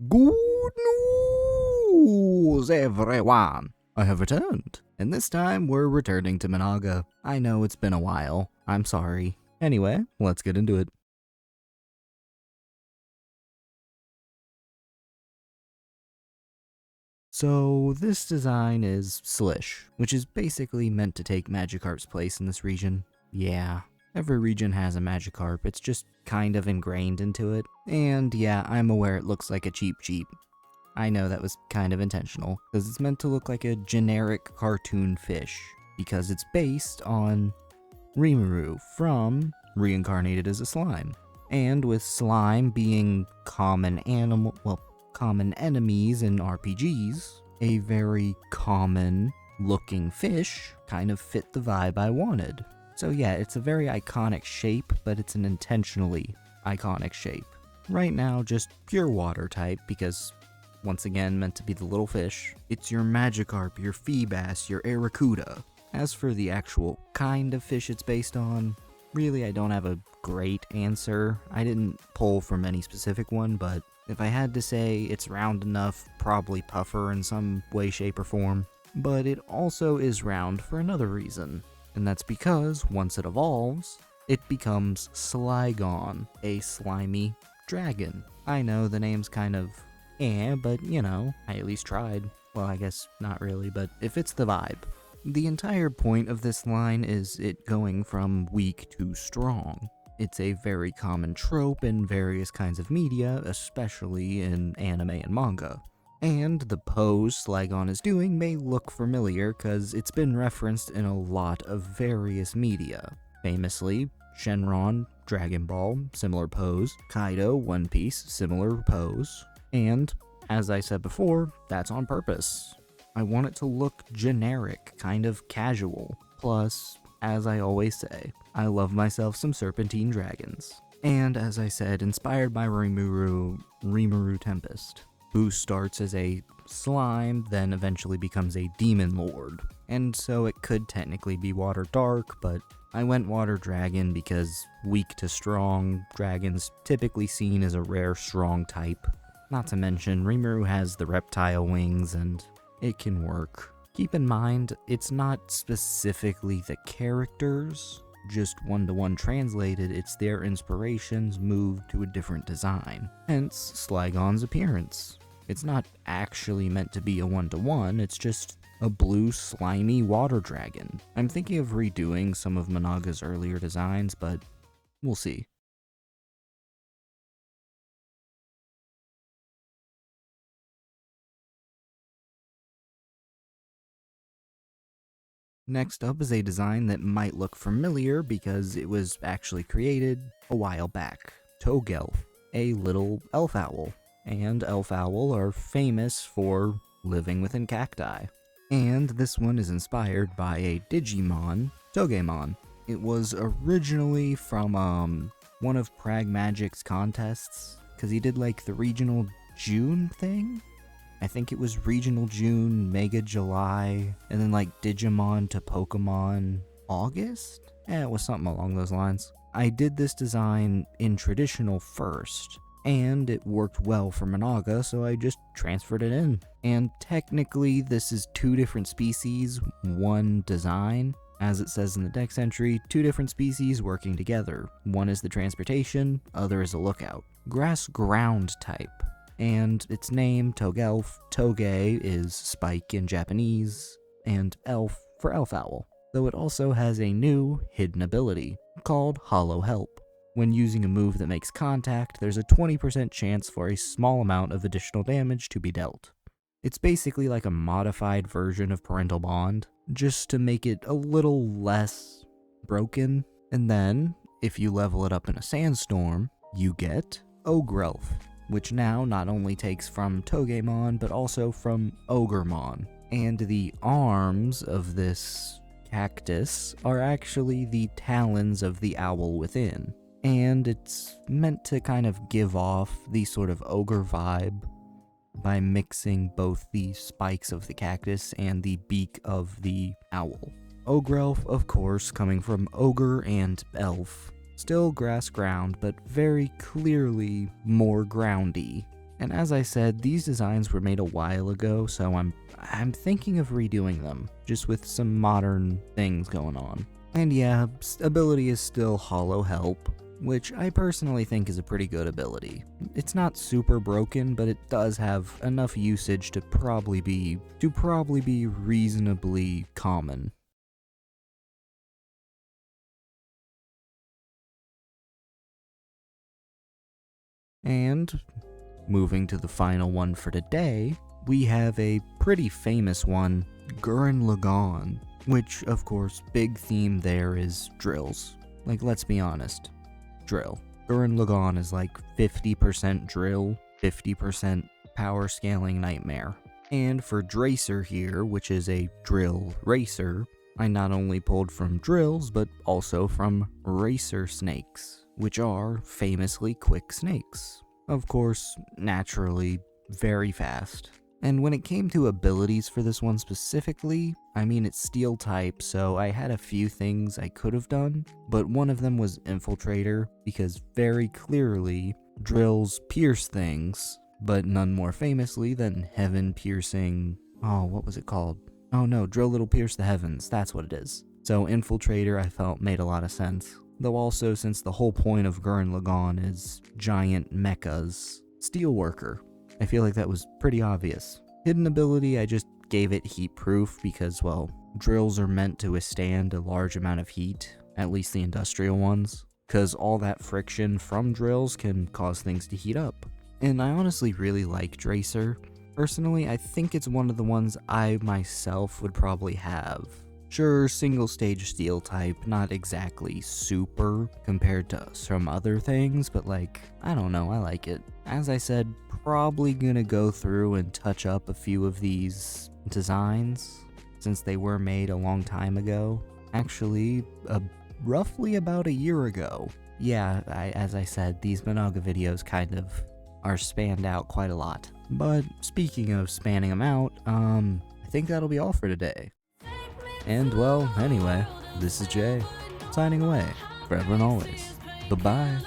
Good news, everyone! I have returned, and this time we're returning to Managa. I know it's been a while. I'm sorry. Anyway, let's get into it. So, this design is Slish, which is basically meant to take Magikarp's place in this region. Yeah, every region has a Magikarp, it's just kind of ingrained into it. And yeah, I'm aware it looks like a cheap Jeep. I know that was kind of intentional, because it's meant to look like a generic cartoon fish, because it's based on Rimuru from Reincarnated as a Slime. And with slime being common enemies in RPGs, a very common looking fish kind of fit the vibe I wanted. So yeah, it's a very iconic shape, but it's an intentionally iconic shape. Right now, just pure water type, because once again meant to be the little fish. It's your Magikarp, your Feebas, your Arrokuda. As for the actual kind of fish it's based on, really I don't have a great answer. I didn't pull from any specific one, but if I had to say it's round enough, probably puffer in some way, shape, or form. But it also is round for another reason, and that's because once it evolves, it becomes Sligon, a slimy dragon. I know the name's kind of but you know, I at least tried. Well, I guess not really, but it fits the vibe. The entire point of this line is it going from weak to strong. It's a very common trope in various kinds of media, especially in anime and manga. And the pose Sligon is doing may look familiar because it's been referenced in a lot of various media. Famously, Shenron, Dragon Ball, similar pose, Kaido, One Piece, similar pose. And, as I said before, that's on purpose. I want it to look generic, kind of casual. Plus, as I always say, I love myself some serpentine dragons. And as I said, inspired by Rimuru Tempest, who starts as a slime, then eventually becomes a demon lord. And so it could technically be water dark, but I went water dragon because weak to strong, dragons typically seen as a rare strong type. Not to mention, Rimuru has the reptile wings and it can work. Keep in mind, it's not specifically the characters, just one-to-one translated, it's their inspirations moved to a different design. Hence, Sligon's appearance. It's not actually meant to be a one-to-one, it's just a blue slimy water dragon. I'm thinking of redoing some of Managa's earlier designs, but we'll see. Next up is a design that might look familiar because it was actually created a while back. Togelf, a little elf owl. And elf owl are famous for living within cacti. And this one is inspired by a Digimon, Togemon. It was originally from one of Pragmagic's contests, because he did like the regional June thing? I think it was Regional June, Mega July, and then like Digimon to Pokemon August? It was something along those lines. I did this design in traditional first, and it worked well for Managa, so I just transferred it in. And technically, this is two different species, one design. As it says in the dex entry, two different species working together. One is the transportation, other is a lookout. Grass ground type. And its name, Togelf, Toge is spike in Japanese, and elf for elf owl. Though it also has a new hidden ability, called Hollow Help. When using a move that makes contact, there's a 20% chance for a small amount of additional damage to be dealt. It's basically like a modified version of Parental Bond, just to make it a little less broken. And then, if you level it up in a sandstorm, you get Ogrelf, which now not only takes from Togemon, but also from Ogremon. And the arms of this cactus are actually the talons of the owl within. And it's meant to kind of give off the sort of ogre vibe by mixing both the spikes of the cactus and the beak of the owl. Ogrelf, of course, coming from ogre and elf. Still grass ground, but very clearly more groundy. And as I said, these designs were made a while ago, so I'm thinking of redoing them, just with some modern things going on. And yeah, ability is still Hollow Help, which I personally think is a pretty good ability. It's not super broken, but it does have enough usage to probably be reasonably common. And moving to the final one for today, we have a pretty famous one, Gurren Lagann, which, of course, big theme there is drills. Like, let's be honest, drill. Gurren Lagann is like 50% drill, 50% power scaling nightmare. And for Dracer here, which is a drill racer, I not only pulled from drills, but also from racer snakes, which are famously quick snakes. Of course, naturally, very fast. And when it came to abilities for this one specifically, I mean it's steel type, so I had a few things I could have done, but one of them was Infiltrator, because very clearly, drills pierce things, but none more famously than heaven piercing, what was it called? Oh no, drill that'll pierce the heavens, that's what it is. So Infiltrator I felt made a lot of sense. Though also, since the whole point of Gurren Lagann is giant mechas, Steelworker. I feel like that was pretty obvious. Hidden ability, I just gave it heat proof because, well, drills are meant to withstand a large amount of heat, at least the industrial ones, because all that friction from drills can cause things to heat up. And I honestly really like Dracer. Personally, I think it's one of the ones I myself would probably have. Sure, single stage steel type, not exactly super compared to some other things, but like, I don't know, I like it. As I said, probably gonna go through and touch up a few of these designs, since they were made a long time ago. Actually, roughly about a year ago. Yeah, as I said, these Monaga videos kind of are spanned out quite a lot. But speaking of spanning them out, I think that'll be all for today. And well, anyway, this is Jay, signing away, forever and always. Bye-bye.